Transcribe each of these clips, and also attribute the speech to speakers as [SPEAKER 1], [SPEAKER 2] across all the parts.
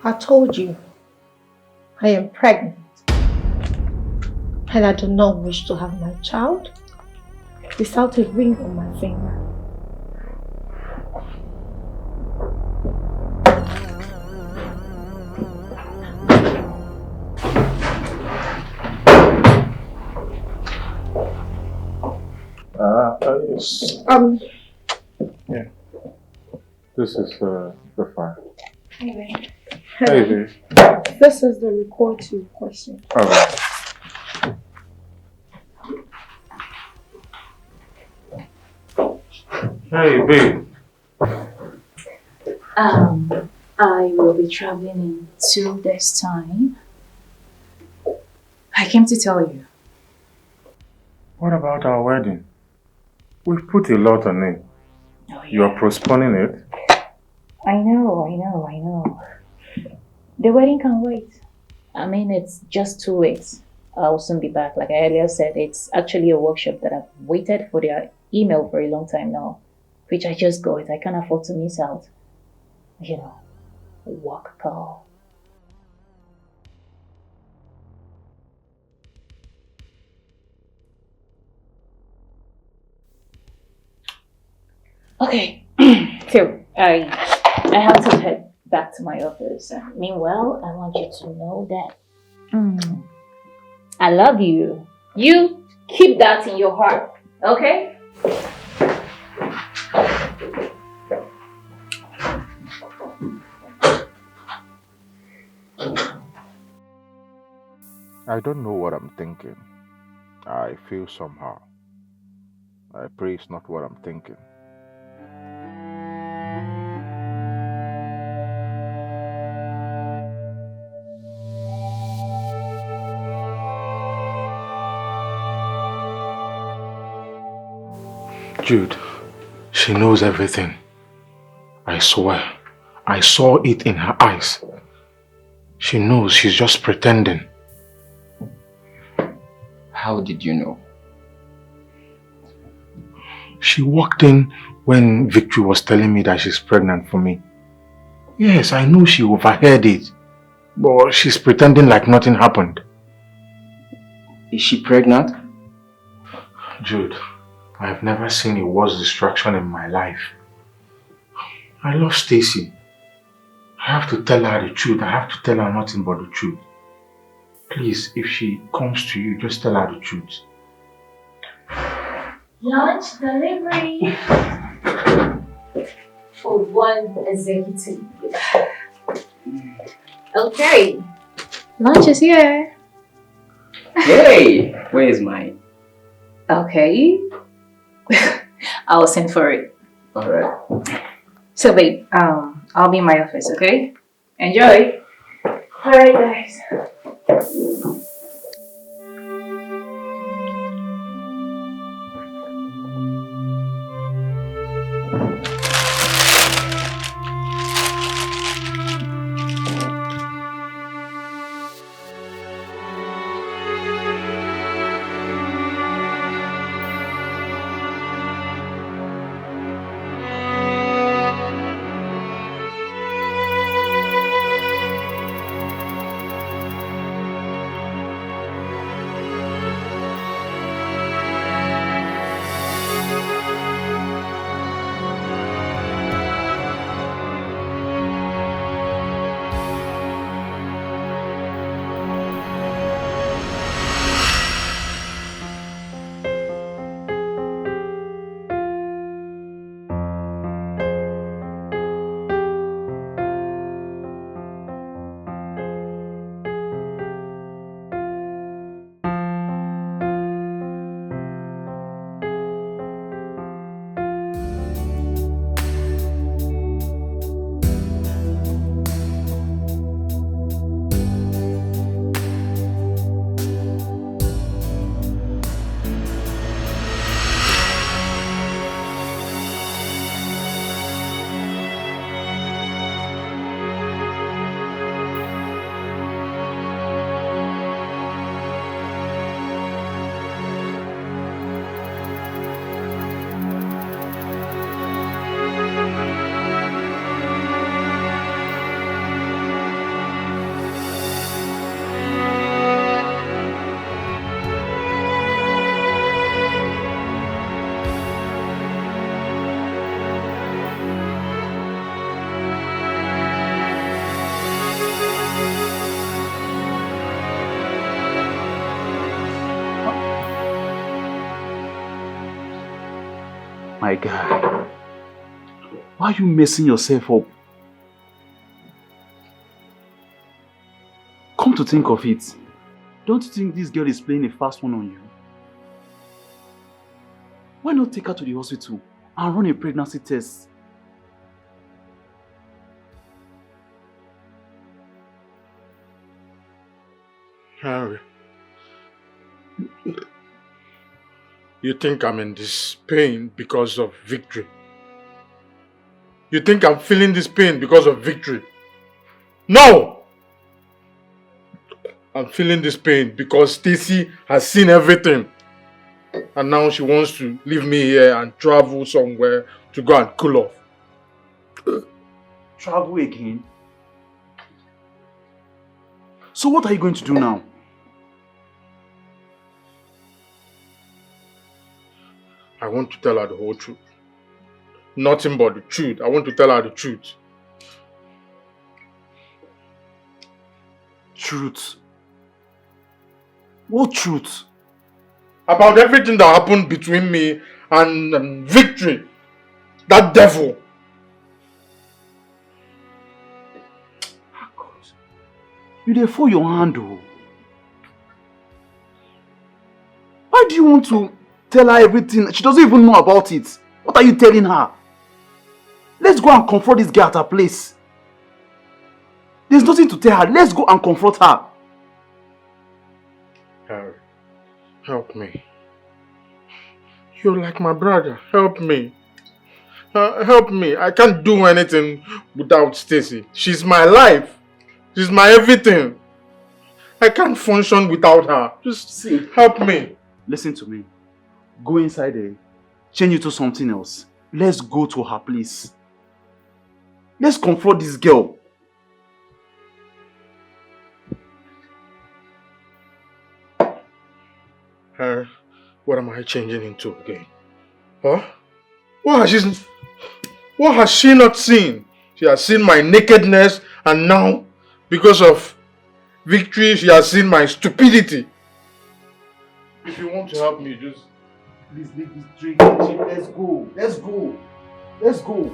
[SPEAKER 1] I told you, I am pregnant. And I do not wish to have my child without a ring on my finger.
[SPEAKER 2] Yes. Yeah. This is the file.
[SPEAKER 1] Hey,
[SPEAKER 2] Hey,
[SPEAKER 1] this is the record to your question.
[SPEAKER 2] Alright. Hey, babe.
[SPEAKER 3] I will be traveling in 2 days' time. I came to tell you.
[SPEAKER 2] What about our wedding? We've put a lot on it.
[SPEAKER 3] Oh, yeah.
[SPEAKER 2] You're postponing it?
[SPEAKER 3] I know. The wedding can wait. I mean, it's just 2 weeks. I'll soon be back. Like I earlier said, it's actually a workshop that I've waited for their email for a long time now, which I just got. I can't afford to miss out. You know, work call. Okay, so I have to head back to my office. Meanwhile, I want you to know that I love you. You keep that in your heart, okay?
[SPEAKER 2] I don't know what I'm thinking. I feel somehow. I pray it's not what I'm thinking. Jude, she knows everything. I swear. I saw it in her eyes. She knows, she's just pretending.
[SPEAKER 4] How did you know?
[SPEAKER 2] She walked in when Victory was telling me that she's pregnant for me. Yes, I know she overheard it. But she's pretending like nothing happened.
[SPEAKER 4] Is she pregnant?
[SPEAKER 2] Jude, I have never seen a worse distraction in my life. I love Stacy. I have to tell her the truth. I have to tell her nothing but the truth. Please, if she comes to you, just tell her the truth.
[SPEAKER 3] Lunch delivery for one executive. Okay, lunch is here.
[SPEAKER 4] Hey, where is mine?
[SPEAKER 3] Okay, I'll send for it.
[SPEAKER 4] Alright.
[SPEAKER 3] So babe, I'll be in my office, okay? Enjoy. Alright guys.
[SPEAKER 5] My guy, why are you messing yourself up? Come to think of it, don't you think this girl is playing a fast one on you? Why not take her to the hospital and run a pregnancy test?
[SPEAKER 2] Harry, you think I'm in this pain because of victory? You think I'm feeling this pain because of victory? No! I'm feeling this pain because Stacy has seen everything. And now she wants to leave me here and travel somewhere to go and cool off.
[SPEAKER 5] Travel again? So what are you going to do now?
[SPEAKER 2] I want to tell her the whole truth. Nothing but the truth. I want to tell her the truth.
[SPEAKER 5] Truth? What truth?
[SPEAKER 2] About everything that happened between me and Victory. That devil.
[SPEAKER 5] You dey fool your hand, oh. Why do you want to tell her everything? She doesn't even know about it. What are you telling her? Let's go and confront this girl at her place. There's nothing to tell her. Let's go and confront her.
[SPEAKER 2] Harry, help me. You're like my brother. Help me. Help me. I can't do anything without Stacy. She's my life. She's my everything. I can't function without her. Just help me.
[SPEAKER 5] Listen to me. Go inside there. Change it to something else. Let's go to her place. Let's confront this girl.
[SPEAKER 2] What am I changing into again? Huh? What has she not seen? She has seen my nakedness, and now, because of Victory, she has seen my stupidity. If you want to help me, just
[SPEAKER 5] Please leave this drink. Let's go. Let's go. Let's go.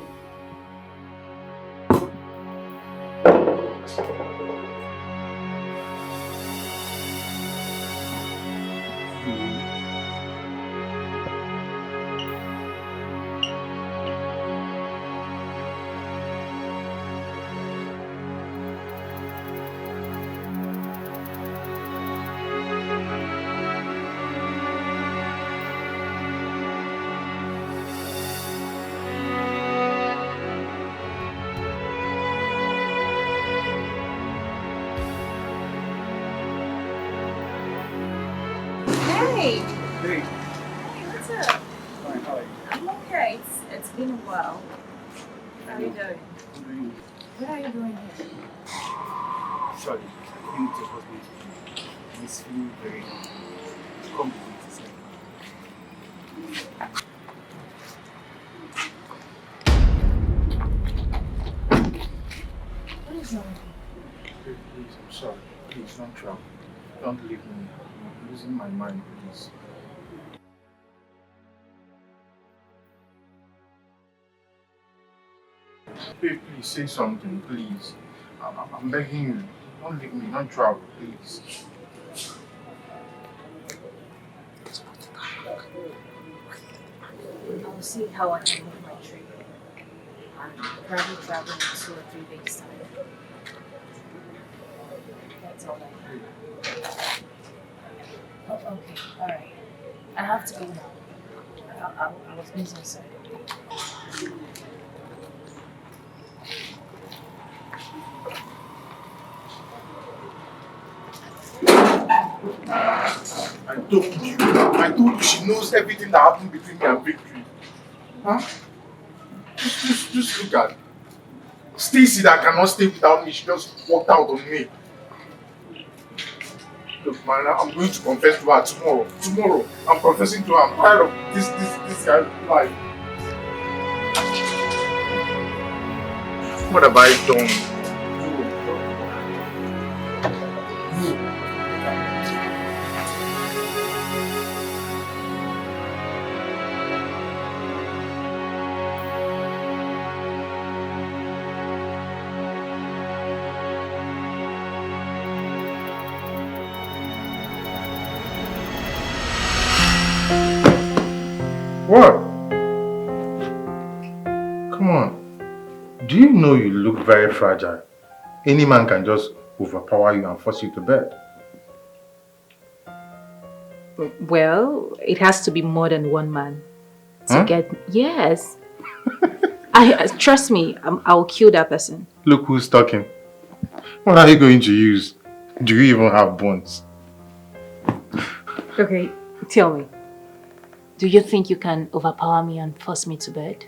[SPEAKER 6] Hey!
[SPEAKER 5] Hey.
[SPEAKER 6] Hey, what's up?
[SPEAKER 5] Fine, how are you?
[SPEAKER 6] I'm okay. It's been a while. How are you doing? What are you doing here?
[SPEAKER 5] Sorry, I came to your husband. He's feeling very come with his head.
[SPEAKER 6] What is wrong with you?
[SPEAKER 2] Please, I'm sorry. Please, don't travel. Don't leave me. I'm losing my mind, please. Babe, please say something, please. I'm begging you. Don't leave me. Don't travel, please.
[SPEAKER 6] I'll see how I can make my trip. I'm probably traveling in 2 or 3 days' time. That's all I know. Oh, okay, alright. I have to go now. I was busy, sorry.
[SPEAKER 2] I told you she knows everything that happened between me and Victory. Huh? Just look at Stacy that cannot stay without me. She just walked out on me. Look, man, I'm going to confess to her tomorrow. Tomorrow, I'm confessing to her. I'm tired of this guy's life. What have I done? What? Come on. Do you know you look very fragile? Any man can just overpower you and force you to bed.
[SPEAKER 3] Well, it has to be more than one man to
[SPEAKER 2] Huh?
[SPEAKER 3] get. Yes. Trust me, I'll kill that person.
[SPEAKER 2] Look who's talking. What are you going to use? Do you even have bones?
[SPEAKER 3] Okay, tell me. Do you think you can overpower me and force me to bed?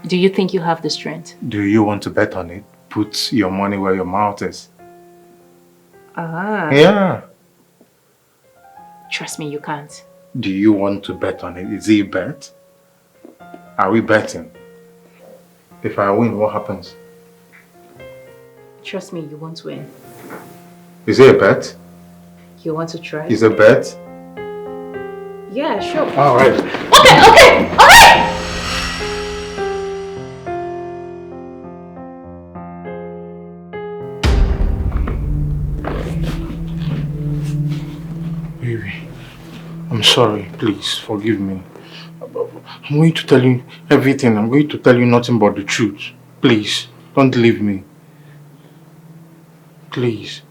[SPEAKER 3] Do you think you have the strength?
[SPEAKER 2] Do you want to bet on it? Put your money where your mouth is.
[SPEAKER 3] Ah.
[SPEAKER 2] Yeah.
[SPEAKER 3] Trust me, you can't.
[SPEAKER 2] Do you want to bet on it? Is it a bet? Are we betting? If I win, what happens?
[SPEAKER 3] Trust me, you won't win.
[SPEAKER 2] Is it a bet?
[SPEAKER 3] You want to try?
[SPEAKER 2] Is it a bet?
[SPEAKER 3] Yeah, sure.
[SPEAKER 2] Alright.
[SPEAKER 3] Okay, alright!
[SPEAKER 2] Baby, I'm sorry. Please, forgive me. I'm going to tell you everything. I'm going to tell you nothing but the truth. Please, don't leave me. Please.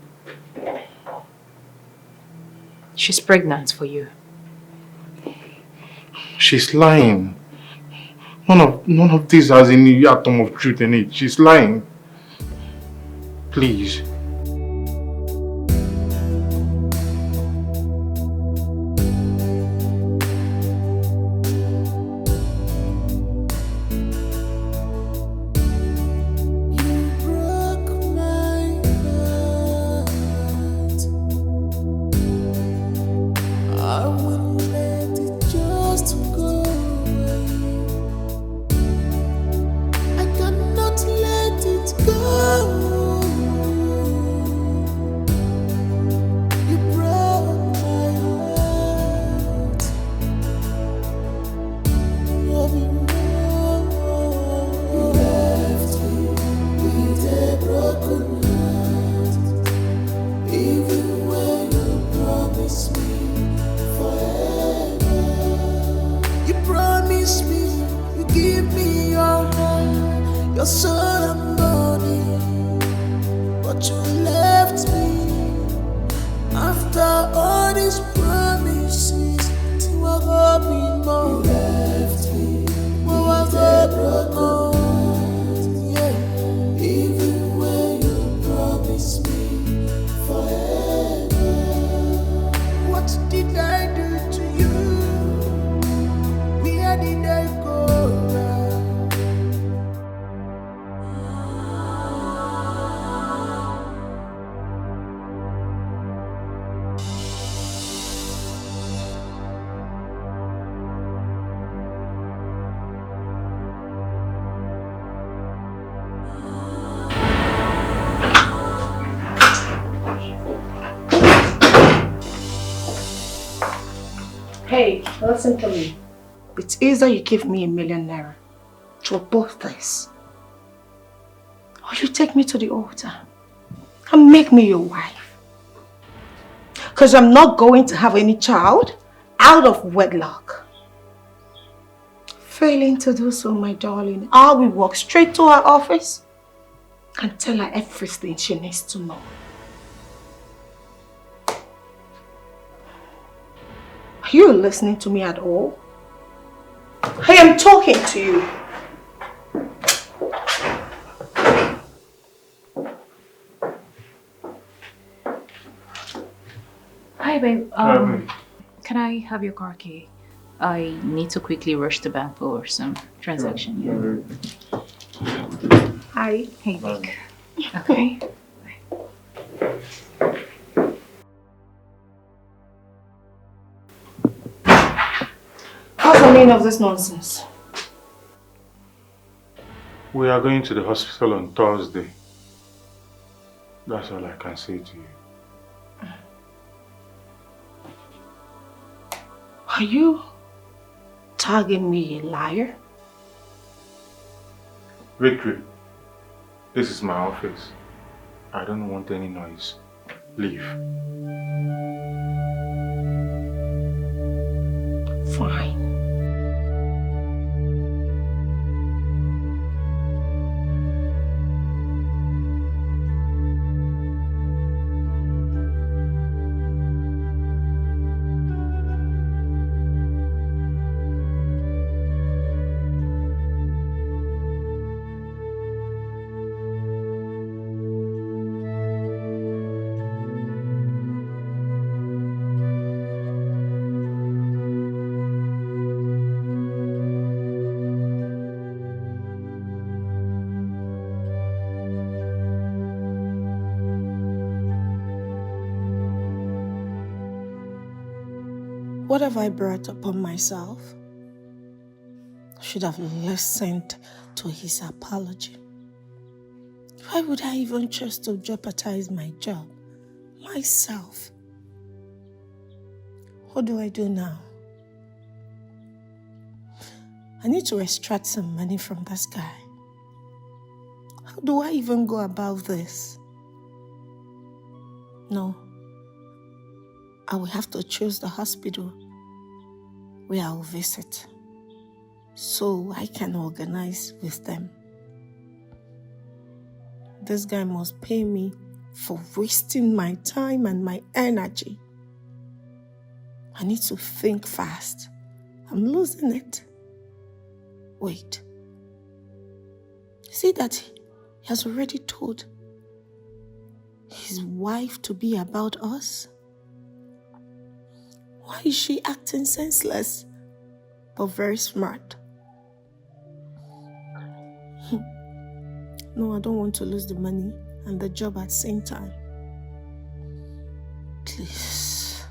[SPEAKER 3] She's pregnant for you.
[SPEAKER 2] She's lying. None of this has any atom of truth in it. She's lying. Please.
[SPEAKER 1] Hey, listen to me. It's either you give me ₦1,000,000 to abort this, or you take me to the altar and make me your wife. Because I'm not going to have any child out of wedlock. Failing to do so, my darling, I will walk straight to her office and tell her everything she needs to know. Are you listening to me at all? I am talking to you.
[SPEAKER 3] Hi, babe. Can I have your car key? I need to quickly rush the bank for some transaction. Yeah.
[SPEAKER 1] Hi.
[SPEAKER 3] Hey, Vic. Okay.
[SPEAKER 1] What's the meaning of this nonsense?
[SPEAKER 2] We are going to the hospital on Thursday. That's all I can say to you.
[SPEAKER 1] Are you tagging me a liar?
[SPEAKER 2] Victory, this is my office. I don't want any noise. Leave.
[SPEAKER 1] fine. What have I brought upon myself? I should have listened to his apology. Why would I even choose to jeopardize my job? Myself. What do I do now? I need to extract some money from this guy. How do I even go about this? No. I will have to choose the hospital where I will visit so I can organize with them. This guy must pay me for wasting my time and my energy. I need to think fast. I'm losing it. Wait. See that he has already told his wife to be about us? Why is she acting senseless but very smart? No, I don't want to lose the money and the job at the same time. Please.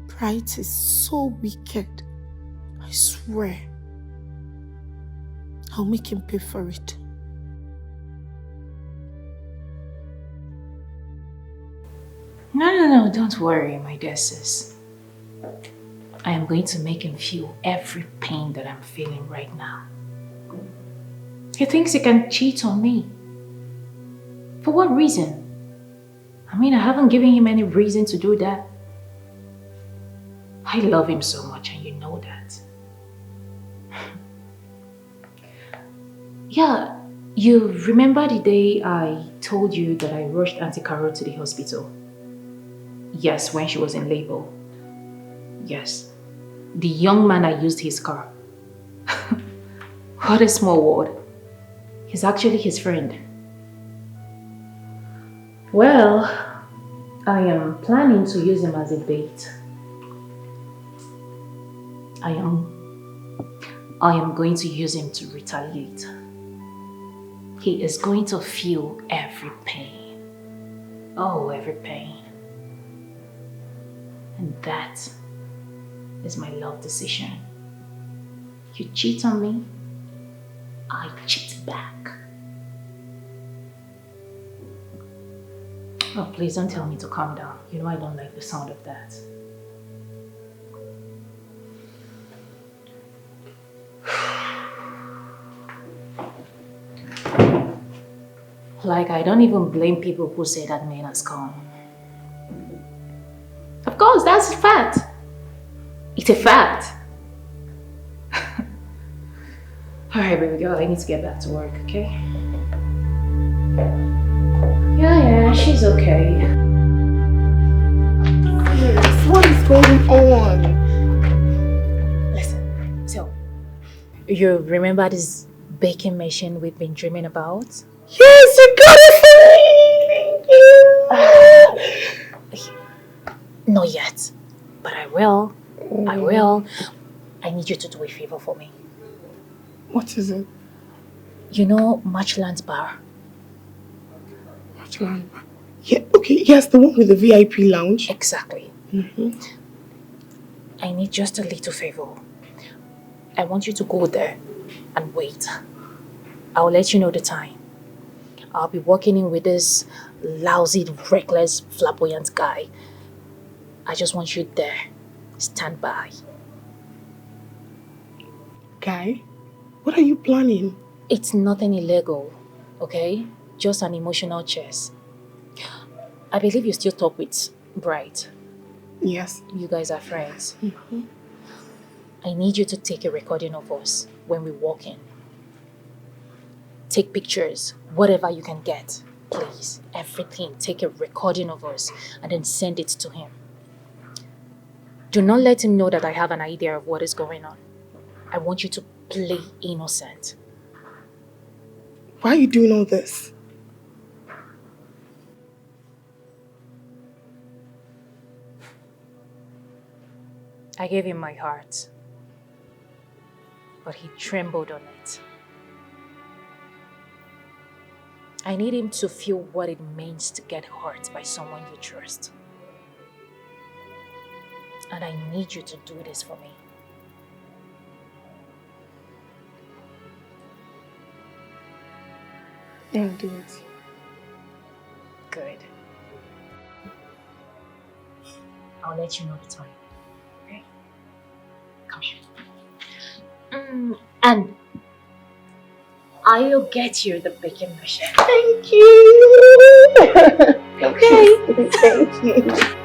[SPEAKER 1] Pride is so wicked. I swear. I'll make him pay for it.
[SPEAKER 3] No, don't worry, my dear sis. I am going to make him feel every pain that I'm feeling right now. He thinks he can cheat on me. For what reason? I mean, I haven't given him any reason to do that. I love him so much and you know that. Yeah, you remember the day I told you that I rushed Auntie Carol to the hospital? Yes, when she was in labor. Yes. The young man I used his car. What a small world. He's actually his friend. Well, I am planning to use him as a bait. I am going to use him to retaliate. He is going to feel every pain. Oh, every pain. And that is my love decision. You cheat on me, I cheat back. Oh, please don't tell me to calm down. You know I don't like the sound of that. Like, I don't even blame people who say that man has come. Of course, that's a fact. It's a fact. Alright, baby girl, I need to get back to work, okay? Yeah, she's okay.
[SPEAKER 1] Yes, what is going on?
[SPEAKER 3] Listen, so, you remember this baking machine we've been dreaming about?
[SPEAKER 1] Yes, you got it for me! Thank you!
[SPEAKER 3] Not yet, but I will. I will. I need you to do a favor for me.
[SPEAKER 1] What is it?
[SPEAKER 3] You know Marchland's bar?
[SPEAKER 1] Marchland bar? Yeah, okay, yes, the one with the VIP lounge.
[SPEAKER 3] Exactly. I need just a little favor. I want you to go there and wait. I'll let you know the time. I'll be walking in with this lousy, reckless, flamboyant guy. I just want you there. Stand by.
[SPEAKER 1] Guy, what are you planning?
[SPEAKER 3] It's nothing illegal, okay? Just an emotional chess. I believe you still talk with Bright.
[SPEAKER 1] Yes.
[SPEAKER 3] You guys are friends. I need you to take a recording of us when we walk in. Take pictures, whatever you can get. Please, everything. Take a recording of us and then send it to him. Do not let him know that I have an idea of what is going on. I want you to play innocent.
[SPEAKER 1] Why are you doing all this?
[SPEAKER 3] I gave him my heart, but he trembled on it. I need him to feel what it means to get hurt by someone you trust. And I need you to do this for me.
[SPEAKER 1] I'll do it.
[SPEAKER 3] Good. I'll let you know the time. Okay? Come here. And I'll get you the baking machine.
[SPEAKER 1] Thank you. Okay. Thank you.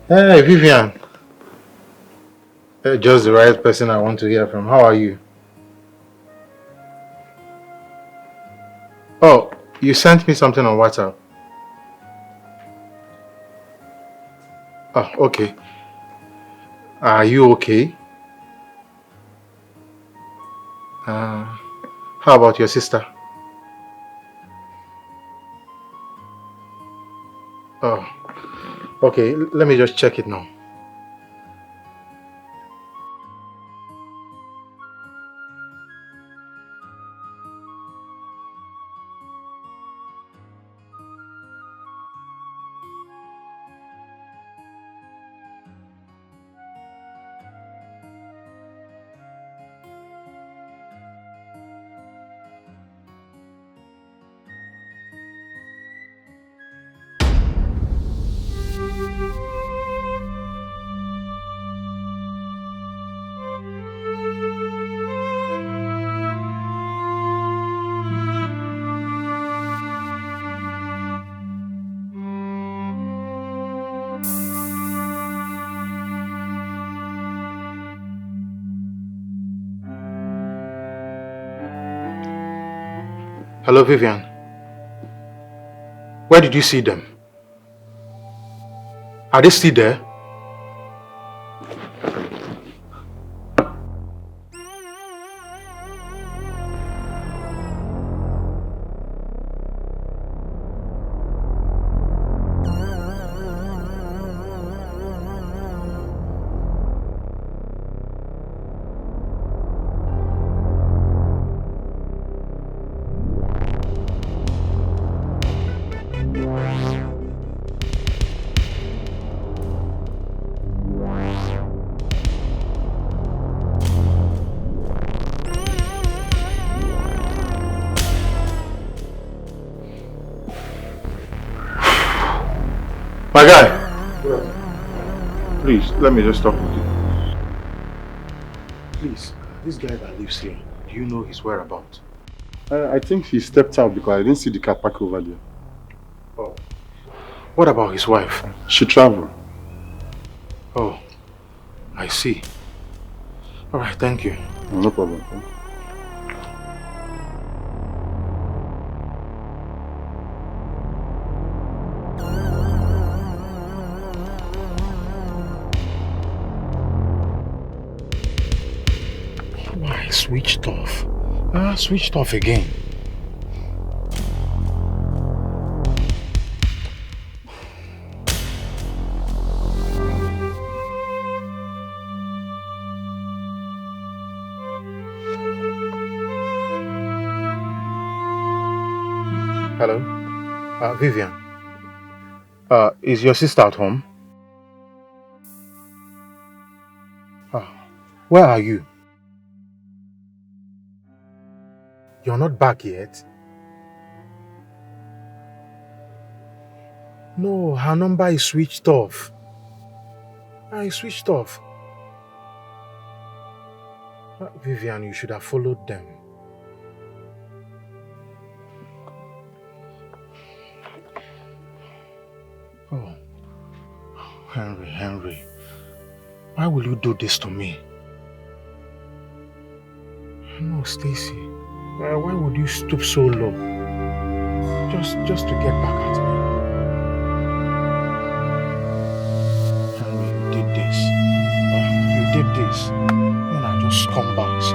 [SPEAKER 2] Hey, Vivian. Just the right person I want to hear from. How are you? Oh, you sent me something on WhatsApp. Oh, okay. Are you okay? How about your sister? Oh, okay. Let me just check it now. Hello, Vivian. Where did you see them? Are they still there? My guy! Please, let me just talk with you. Please, this guy that lives here, do you know his whereabouts?
[SPEAKER 7] I think he stepped out because I didn't see the car park over there.
[SPEAKER 2] Oh. What about his wife?
[SPEAKER 7] She traveled.
[SPEAKER 2] Oh, I see. Alright, thank you.
[SPEAKER 7] No problem.
[SPEAKER 2] Why switched off? Switched off again. Hello? Vivian. Is your sister at home? Where are you? You're not back yet? No, her number is switched off. It's switched off. Vivian, you should have followed them. Oh, Henry, why will you do this to me? No, Stacy. Why would you stoop so low? Just to get back at me. Henry, you did this. You did this. Men are just scumbags.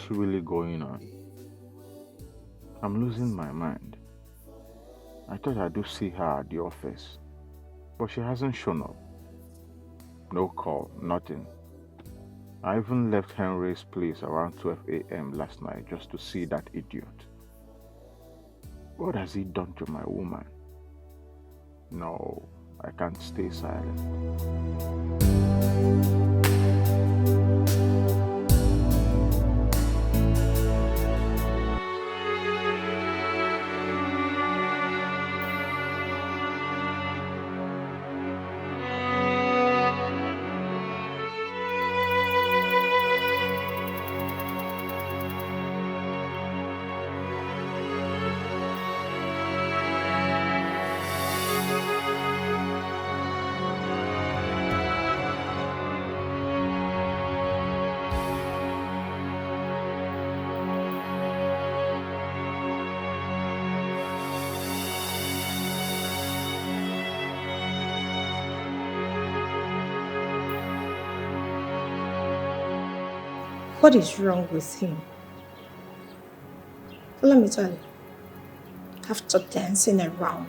[SPEAKER 2] What's really going on? I'm losing my mind. I thought I do see her at the office, but she hasn't shown up. No call, nothing. I even left Henry's place around 12 a.m. last night just to see that idiot. What has he done to my woman? No, I can't stay silent.
[SPEAKER 1] What is wrong with him? Let me tell you, after dancing around,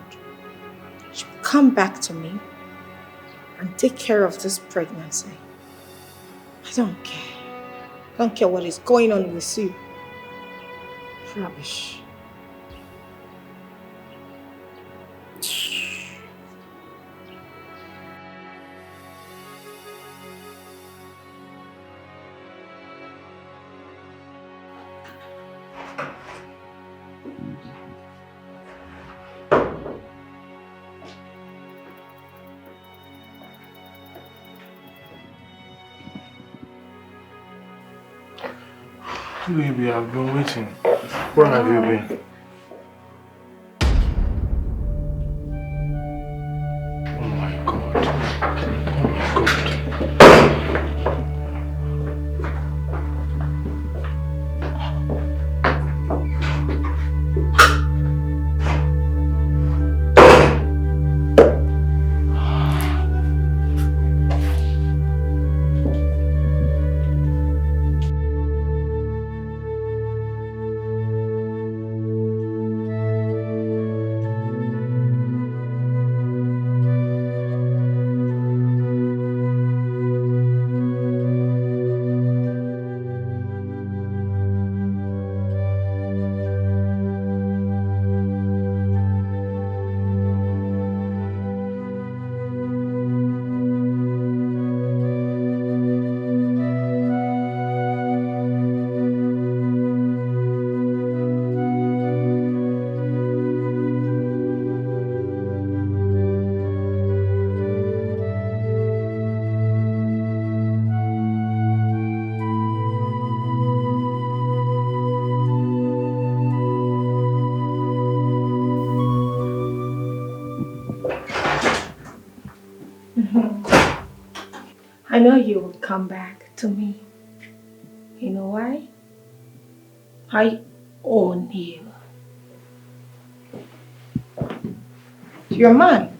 [SPEAKER 1] she'll come back to me and take care of this pregnancy. I don't care. I don't care what is going on with you. Rubbish.
[SPEAKER 2] Baby, I've been waiting. Where have you been? Oh my God. Oh my God.
[SPEAKER 1] I know you will come back to me. You know why? I own you. You're mine.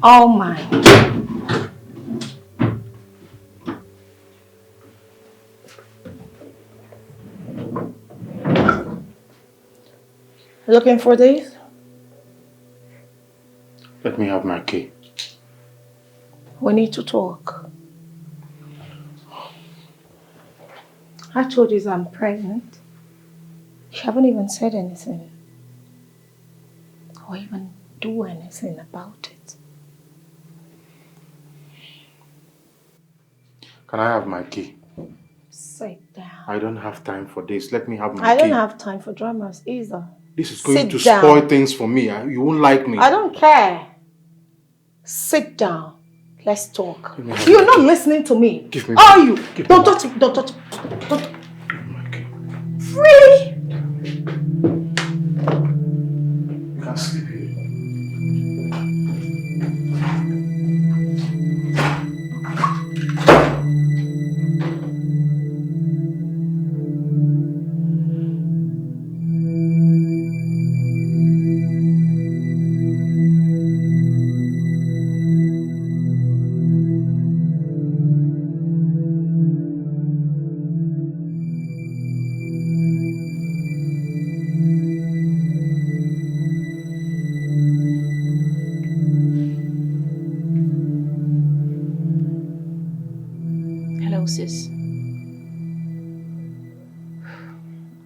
[SPEAKER 1] All mine. Looking for this?
[SPEAKER 2] Let me have my key.
[SPEAKER 1] We need to talk. I told you I'm pregnant. You haven't even said anything. Or even do anything about it.
[SPEAKER 2] Can I have my key?
[SPEAKER 1] Sit down.
[SPEAKER 2] I don't have time for this. Let me have my key.
[SPEAKER 1] I don't have time for dramas either.
[SPEAKER 2] This is going to
[SPEAKER 1] Sit down.
[SPEAKER 2] spoil things for me. You won't like me.
[SPEAKER 1] I don't care. Sit down. Let's talk. You're not listening to me.
[SPEAKER 2] Give me
[SPEAKER 1] Are you?
[SPEAKER 2] Give
[SPEAKER 1] Don't
[SPEAKER 2] me
[SPEAKER 1] touch me. Don't touch me. Don't.
[SPEAKER 2] my key.
[SPEAKER 1] Really?
[SPEAKER 2] You can sleep here.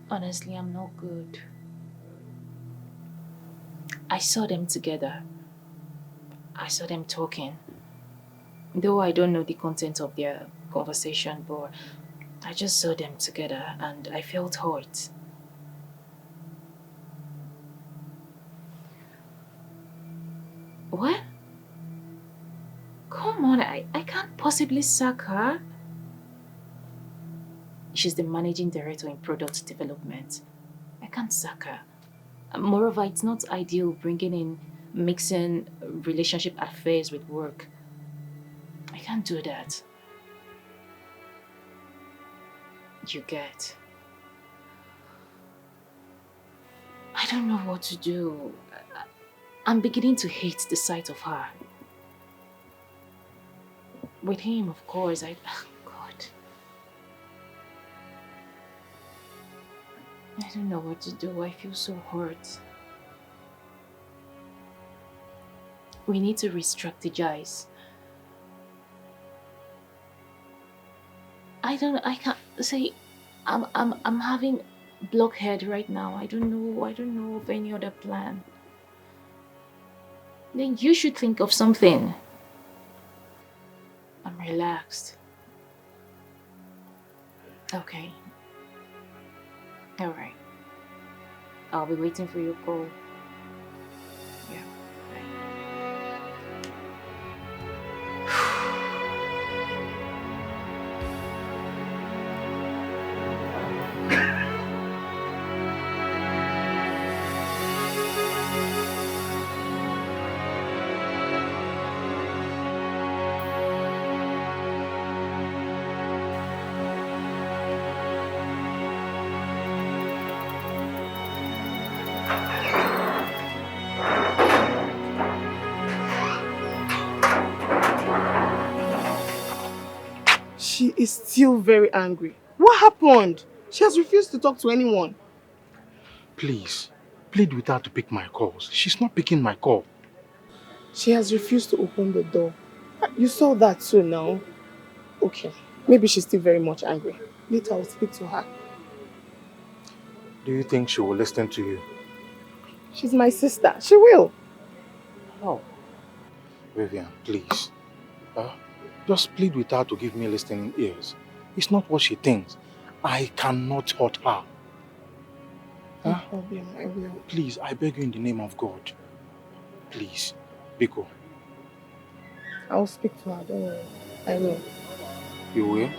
[SPEAKER 3] Honestly, I'm not good. I saw them together. I saw them talking. Though I don't know the content of their conversation, but I just saw them together and I felt hurt. What? Come on, I can't possibly sack her. She's the managing director in product development. I can't sack her. Moreover, it's not ideal bringing in mixing relationship affairs with work. I can't do that. You get. I don't know what to do. I'm beginning to hate the sight of her. With him, of course, God. I don't know what to do. I feel so hurt. We need to re-strategize. I can't say, I'm having blockhead right now. I don't know of any other plan. Then you should think of something. I'm relaxed. Okay. All right. I'll be waiting for your call. Yeah.
[SPEAKER 1] She is still very angry. What happened? She has refused to talk to anyone.
[SPEAKER 2] Please, plead with her to pick my calls. She's not picking my call.
[SPEAKER 1] She has refused to open the door. You saw that too now. Okay, maybe she's still very much angry. Later I'll speak to her.
[SPEAKER 2] Do you think she will listen to you?
[SPEAKER 1] She's my sister. She will.
[SPEAKER 2] Oh. Vivian, please. Just plead with her to give me listening ears. It's not what she thinks. I cannot hurt her.
[SPEAKER 1] No problem, I will.
[SPEAKER 2] Please, I beg you in the name of God. Please, Biko.
[SPEAKER 1] I'll speak to her, don't worry. I will.
[SPEAKER 2] You will?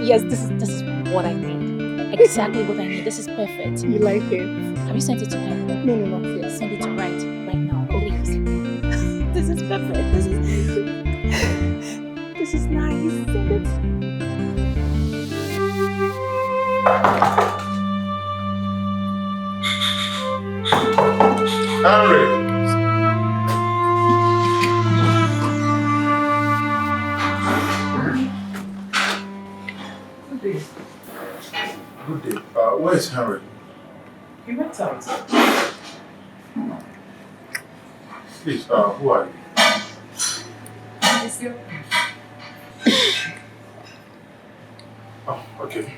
[SPEAKER 3] Yes, this is what I need. Exactly what I need. This is perfect.
[SPEAKER 1] You like it?
[SPEAKER 3] Have you sent it to him?
[SPEAKER 1] No, not yet.
[SPEAKER 3] Send it to right now, please. This is perfect. This is nice. Send it.
[SPEAKER 2] Henry! Good day. Where is Henry?
[SPEAKER 8] He went out.
[SPEAKER 2] Please, who are you?
[SPEAKER 8] Is your
[SPEAKER 2] Oh, okay.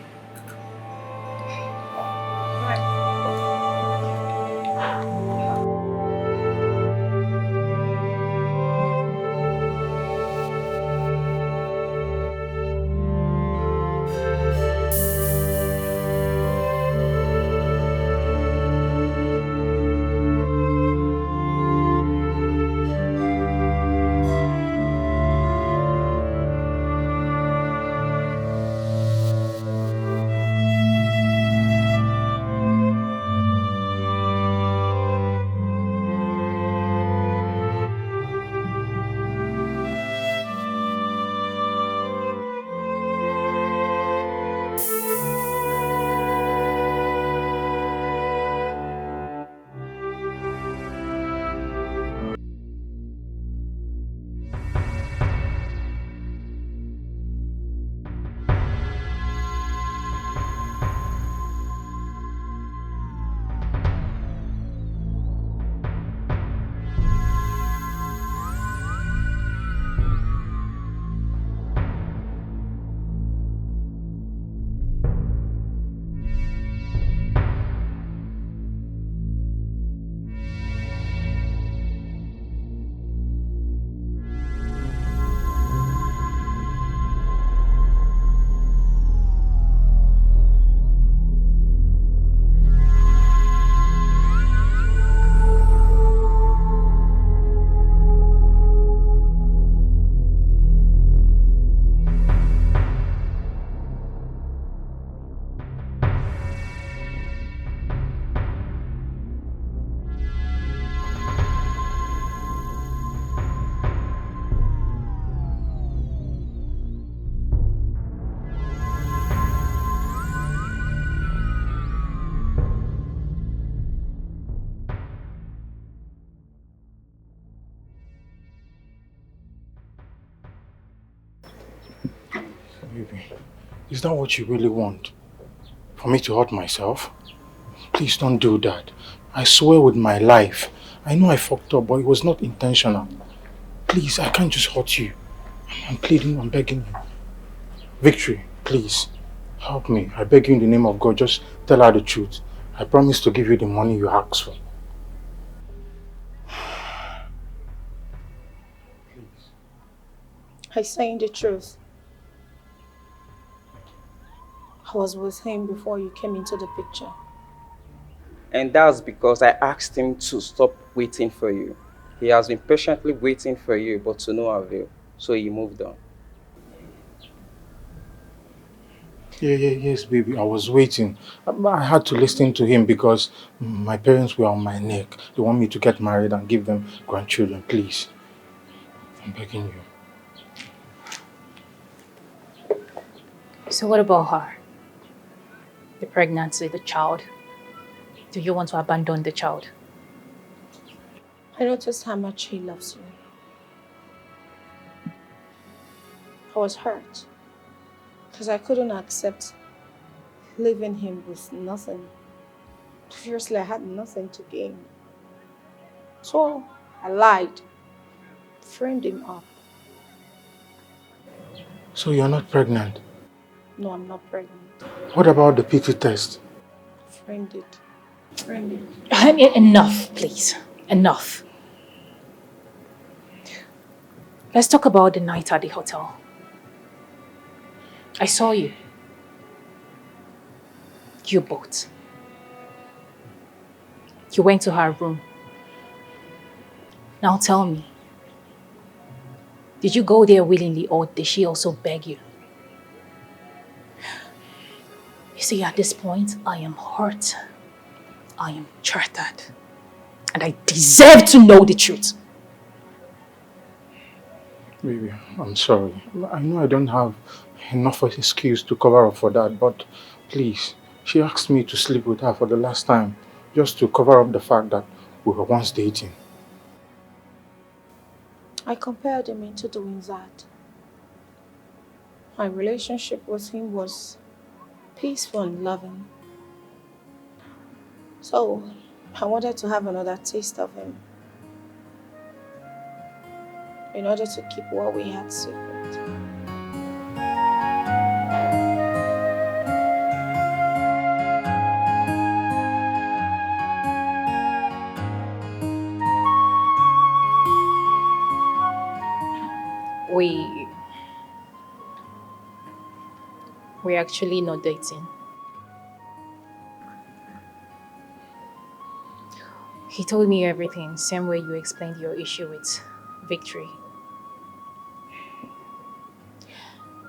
[SPEAKER 2] Baby, is that what you really want? For me to hurt myself? Please don't do that. I swear with my life. I know I fucked up, but it was not intentional. Please, I can't just hurt you. I'm pleading, I'm begging you. Victory, please, help me. I beg you in the name of God, just tell her the truth. I promise to give you the money you asked for. Please.
[SPEAKER 1] I'm saying the truth. I was with him before you came into the picture.
[SPEAKER 4] And that's because I asked him to stop waiting for you. He has been patiently waiting for you, but to no avail. So he moved on.
[SPEAKER 2] Yes, baby, I was waiting. I had to listen to him because my parents were on my neck. They want me to get married and give them grandchildren, please. I'm begging you.
[SPEAKER 3] So what about her? The pregnancy, the child. Do you want to abandon the child?
[SPEAKER 1] I noticed how much he loves you. I was hurt because I couldn't accept leaving him with nothing. Seriously, I had nothing to gain. So I lied, framed him up.
[SPEAKER 2] So you're not pregnant?
[SPEAKER 1] No, I'm not pregnant.
[SPEAKER 2] What about the PT test?
[SPEAKER 1] Framed it. Framed it.
[SPEAKER 3] Enough, please. Enough. Let's talk about the night at the hotel. I saw you. You both. You went to her room. Now tell me, did you go there willingly or did she also beg you? You see, at this point, I am hurt. I am shattered. And I deserve to know the truth.
[SPEAKER 2] Baby, I'm sorry. I know I don't have enough of excuse to cover up for that, but please, she asked me to sleep with her for the last time, just to cover up the fact that we were once dating.
[SPEAKER 1] I compelled him into doing that. My relationship with him was peaceful and loving. So, I wanted to have another taste of him in order to keep what we had secret.
[SPEAKER 3] We're actually not dating. He told me everything, same way you explained your issue with Victory.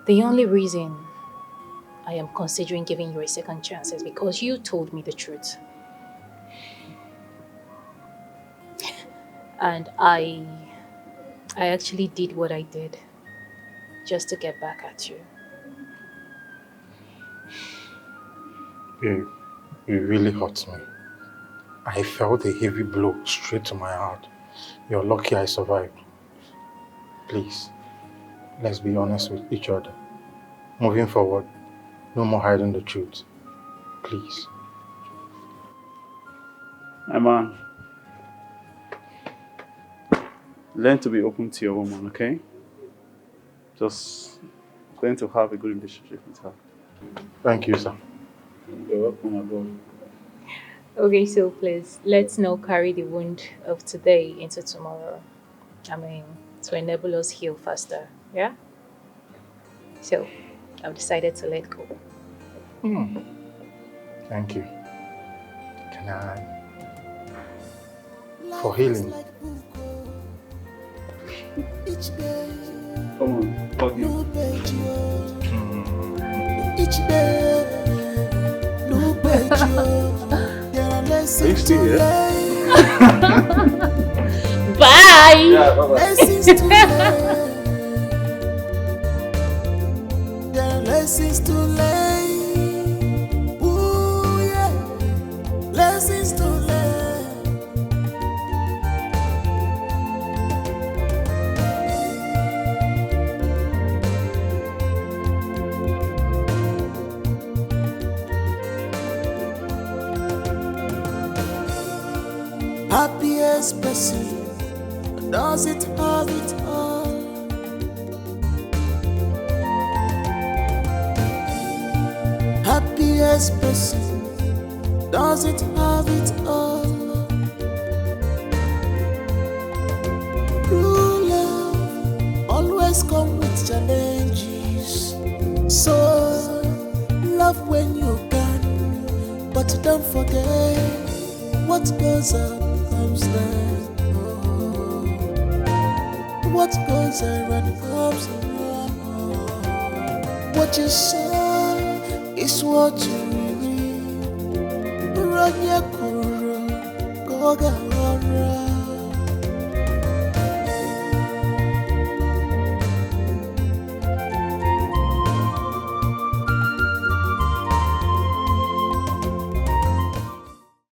[SPEAKER 3] The only reason I am considering giving you a second chance is because you told me the truth. And I actually did what I did just to get back at you.
[SPEAKER 2] Babe, you really hurt me. I felt a heavy blow straight to my heart. You're lucky I survived. Please, let's be honest with each other. Moving forward, no more hiding the truth. Please.
[SPEAKER 5] My man, learn to be open to your woman, okay? Just learn to have a good relationship with her.
[SPEAKER 2] Thank you, sir.
[SPEAKER 5] You're welcome, my boy.
[SPEAKER 3] Okay, so please, let's not carry the wound of today into tomorrow. To enable us heal faster, yeah? So, I've decided to let go.
[SPEAKER 2] Thank you. Can I... For healing.
[SPEAKER 5] Come on, hug me. Are you still here?
[SPEAKER 3] Bye!
[SPEAKER 5] Yeah, bye-bye.
[SPEAKER 9] Lessons to learn. Ooh, yeah. Lessons to learn. person? Does it have it all? Happiest person, does it have it all? True love always come with challenges. So love when you can, but don't forget what goes up comes down. Oh, what goes around comes around. What you sow is what you reap. Run your kuro, go ga ora.